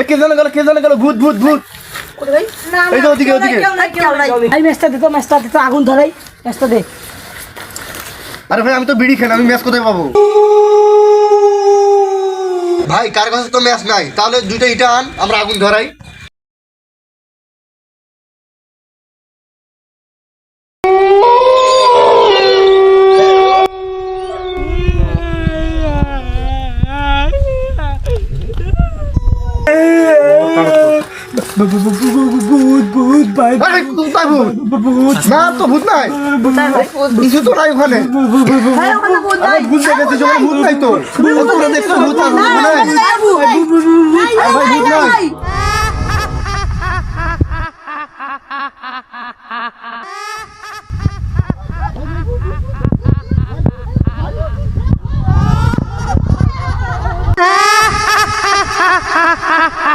এ কে জানে গেল ভূত ভূত ভূত এই তো ওদিকে এই ম্যাচটা দিত আগুন ধরাই ম্যাচটা দে। আরে ভাই আমি তো বিড়ি খাই না, আমি ম্যাচ কোথায় পাবো? ভাই কার কাছে তো ম্যাচ নাই, তাহলে দুইটা ইটা আন, আমরা আগুন ধরাই। না তো ভূত নাই, কিছু তো নাই ওখানে। ভূত দেখেছি যখন ভূত নাই তো তোরা দেখছো ভূত নাই? ভাই ভূত নাই। ha ha ha ha ha